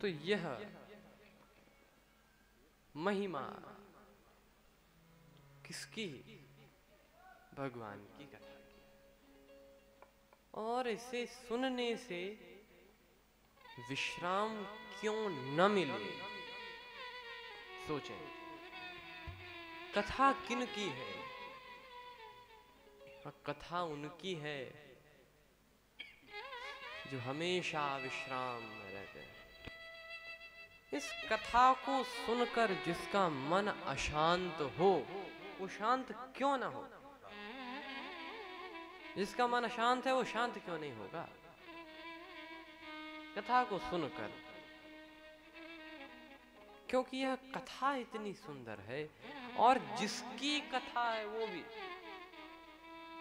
तो यह महिमा किसकी? भगवान की कथा की। और इसे सुनने से विश्राम क्यों न मिले? सोचें, कथा किन की है? कथा उनकी है जो हमेशा विश्राम में रहते हैं। इस कथा को सुनकर जिसका मन अशांत हो, वो शांत क्यों ना हो? जिसका मन अशांत है वो शांत क्यों नहीं होगा? कथा को सुनकर, क्योंकि यह कथा इतनी सुंदर है और जिसकी कथा है वो भी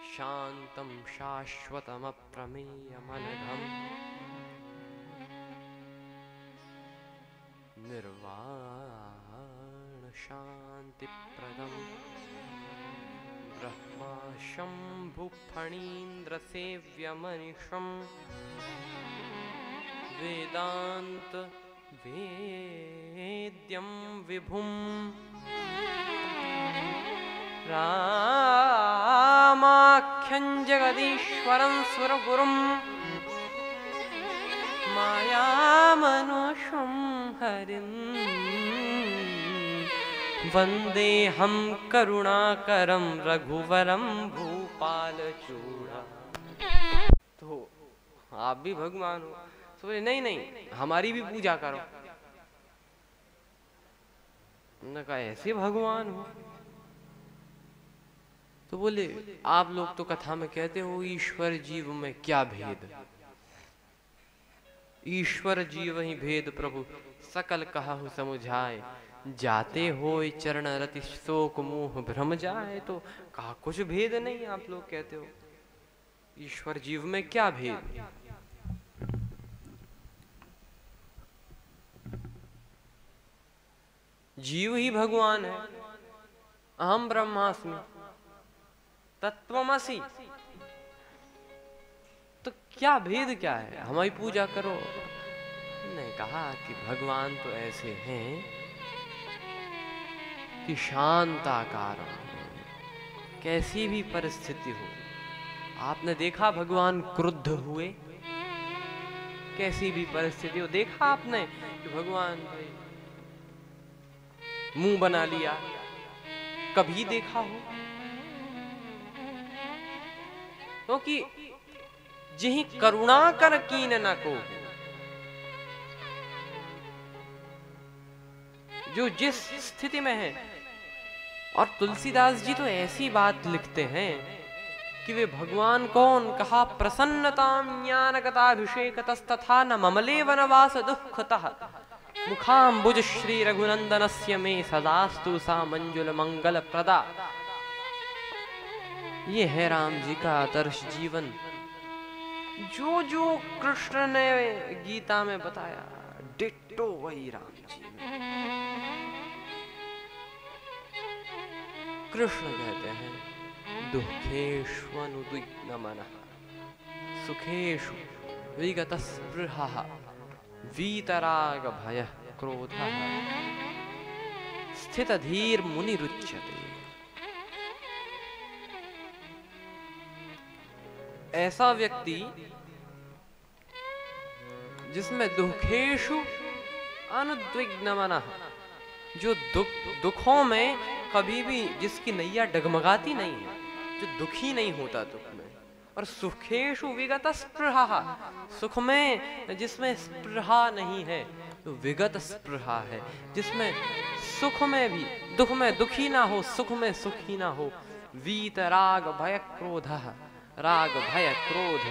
शांतम शाश्वतम अप्रमेयम अनघम निर्वाण शांति प्रदम ब्रह्मा शंभु फणीन्द्र सेव्यमनिशम वेदांत वेद्यम विभुम रामाख्यं जगदीश्वरं सुरगुरुं मायामनुषं हरिं वन्देऽहं करुणाकरं रघुवरं भूपालचूड़ा। तो आप भी भगवान हो? तो बोले नहीं नहीं, हमारी भी पूजा करो। उन्होंने कहा ऐसे भगवान हो? तो बोले आप लोग तो कथा में कहते हो ईश्वर जीव में क्या भेद? ईश्वर जीव ही भेद प्रभु सकल कहु समुझाए, जाते हो चरण रति शोक मोह भ्रम जाए। तो कहा कुछ भेद नहीं, आप लोग कहते हो ईश्वर जीव में क्या भेद? जीव ही भगवान है। अहम ब्रह्मास्मि तत्वमसि। तो क्या भेद क्या है? हमारी पूजा करो। ने कहा कि भगवान तो ऐसे हैं कि शांताकार हैं, कैसी भी परिस्थिति हो। आपने देखा भगवान क्रुद्ध हुए? कैसी भी परिस्थिति हो, देखा आपने कि भगवान मुंह बना लिया? कभी देखा हो? क्योंकि जिहि करुणा कर कीन न को, जो जिस स्थिति में है। और तुलसीदास जी तो ऐसी बात लिखते हैं कि वे भगवान कौन? कहा प्रसन्नतां ज्ञानगताभिषेकतस्तथा न ममले वनवास दुःखतः मुखाम्बुज श्री रघुनंदनस्य मे सदास्तु सा मंजुल मंगल प्रदा। ये है राम जी का आदर्श जीवन, जो जो कृष्ण ने गीता में बताया डिट्टो वही राम जी में। कृष्ण कहते हैं दुःखेष्वनुद्विग्न मनः सुखेषु विगतस्पृहः वीतराग भयः क्रोधः स्थितधीर मुनिरुच्यते। ऐसा व्यक्ति जिसमें दुखेषु अनुद्विग्न मनः, जो दुखों में कभी भी जिसकी नैया डगमगाती नहीं है, जो दुखी नहीं होता दुख में। और सुखेषु विगत स्पृहा, सुख में जिसमें स्पृहा नहीं है तो विगत स्पृहा है, जिसमें सुख में भी दुख में दुखी ना हो, सुख में सुखी ना हो। वीत राग भय क्रोध, राग भय क्रोध,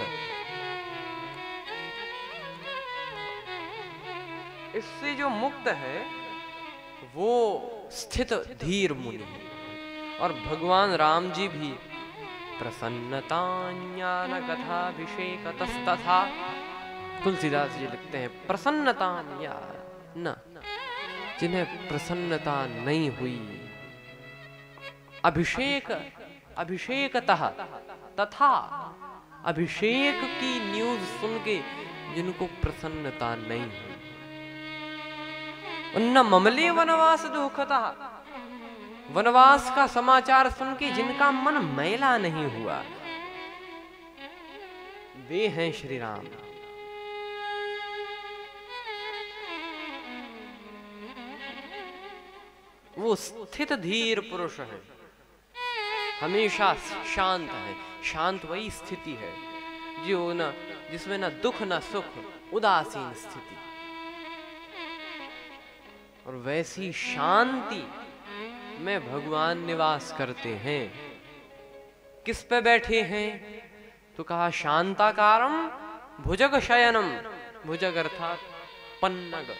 इससे जो मुक्त है वो स्थित धीर मुनि है। और भगवान राम जी भी प्रसन्नता ज्ञान कथाभिषेकतस्तथा, तुलसीदास जी लिखते हैं प्रसन्नता न, जिन्हें प्रसन्नता नहीं हुई, अभिषेक अभिषेकतः तथा, अभिषेक की न्यूज सुन के जिनको प्रसन्नता नहीं हुई। प्रसन्नता ज्ञान कथाभिषेकतस्तथा, तुलसीदास जी लिखते हैं प्रसन्नता न, जिन्हें प्रसन्नता नहीं हुई, अभिषेक अभिषेकतः तथा, अभिषेक की न्यूज सुन के जिनको प्रसन्नता नहीं हुई। न ममले वनवास दुखता, वनवास का समाचार सुन के जिनका मन मैला नहीं हुआ वे हैं श्री राम। वो स्थित धीर पुरुष है, हमेशा शांत है। शांत वही स्थिति है जो न जिसमें न दुख न सुख, उदासीन स्थिति। और वैसी शांति में भगवान निवास करते हैं। किस पे बैठे हैं? तो कहा शांताकारम भुजग शयनम, भुजग अर्थात पन्नग,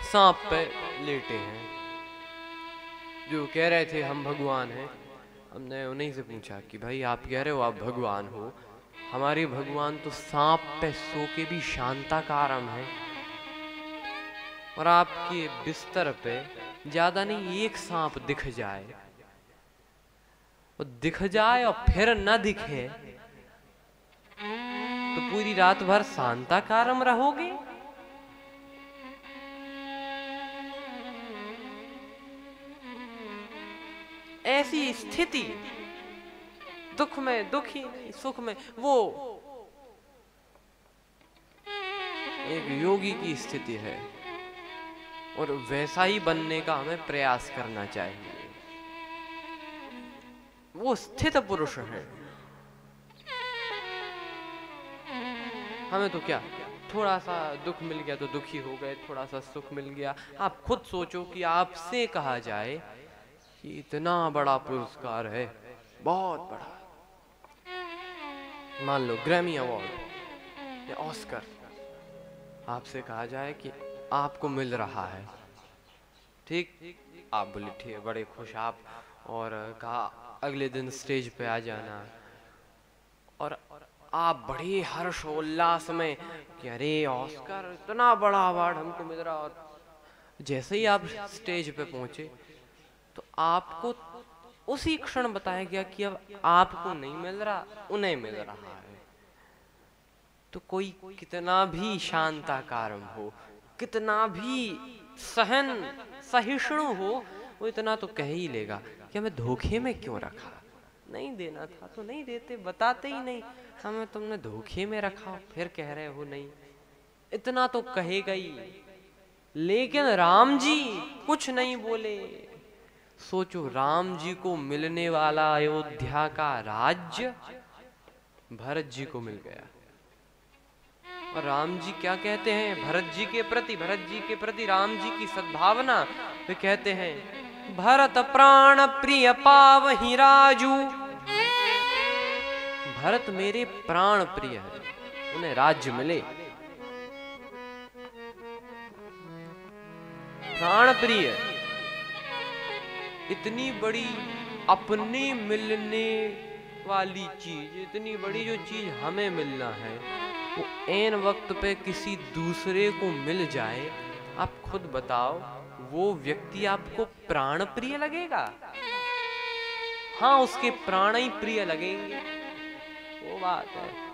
सांप पे लेटे हैं। जो कह रहे थे हम भगवान हैं, हमने उन्हीं से पूछा कि भाई आप कह रहे हो आप भगवान हो, हमारे भगवान तो सांप पे सो के भी शांताकारम है, और आपके बिस्तर पे ज्यादा नहीं एक सांप दिख जाए, वो दिख जाए और फिर न दिखे तो पूरी रात भर शांताकारम रहोगे? ऐसी स्थिति, दुख में दुखी नहीं, सुख में, वो एक योगी की स्थिति है। और वैसा ही बनने का हमें प्रयास करना चाहिए। वो स्थित पुरुष है। हमें तो क्या, थोड़ा सा दुख मिल गया तो दुखी हो गए, थोड़ा सा सुख मिल गया। आप खुद सोचो कि आपसे कहा जाए कि इतना बड़ा पुरस्कार है, बहुत बड़ा, मान लो ग्रैमी अवार्ड या ऑस्कर, आपसे कहा जाए कि आपको मिल रहा है, ठीक, आप बोले ठीक है, बड़े खुश आप, और कहा अगले दिन स्टेज पे आ जाना, और आप बड़े हर्षोल्लास में कि अरे ऑस्कर, इतना बड़ा अवार्ड हमको मिल रहा। और जैसे ही आप स्टेज पे पहुंचे तो आपको उसी क्षण बताया गया कि अब आपको नहीं मिल रहा, उन्हें मिल रहा है। तो कोई कितना भी शांताकारम हो, कितना भी सहिष्णु हो, वो इतना तो कह ही लेगा कि हमें धोखे में क्यों रखा, नहीं देना था तो नहीं देते, बताते ही नहीं, हमें तुमने धोखे में रखा, फिर कह रहे हो नहीं, इतना तो कहेगा ही। लेकिन राम जी कुछ नहीं बोले। सोचो, राम जी को मिलने वाला अयोध्या का राज्य भरत जी को मिल गया, और राम जी क्या कहते हैं भरत जी के प्रति राम जी की सद्भावना, वे कहते हैं भरत प्राण प्रिय पावहि राजू, भरत मेरे प्राण प्रिय है, उन्हें राज्य मिले। प्राण प्रिय, इतनी बड़ी अपने मिलने वाली चीज, इतनी बड़ी जो चीज हमें मिलना है, वो ऐन वक्त पे किसी दूसरे को मिल जाए, आप खुद बताओ वो व्यक्ति आपको प्राण प्रिय लगेगा? हाँ, उसके प्राण ही प्रिय लगेंगे, वो बात है।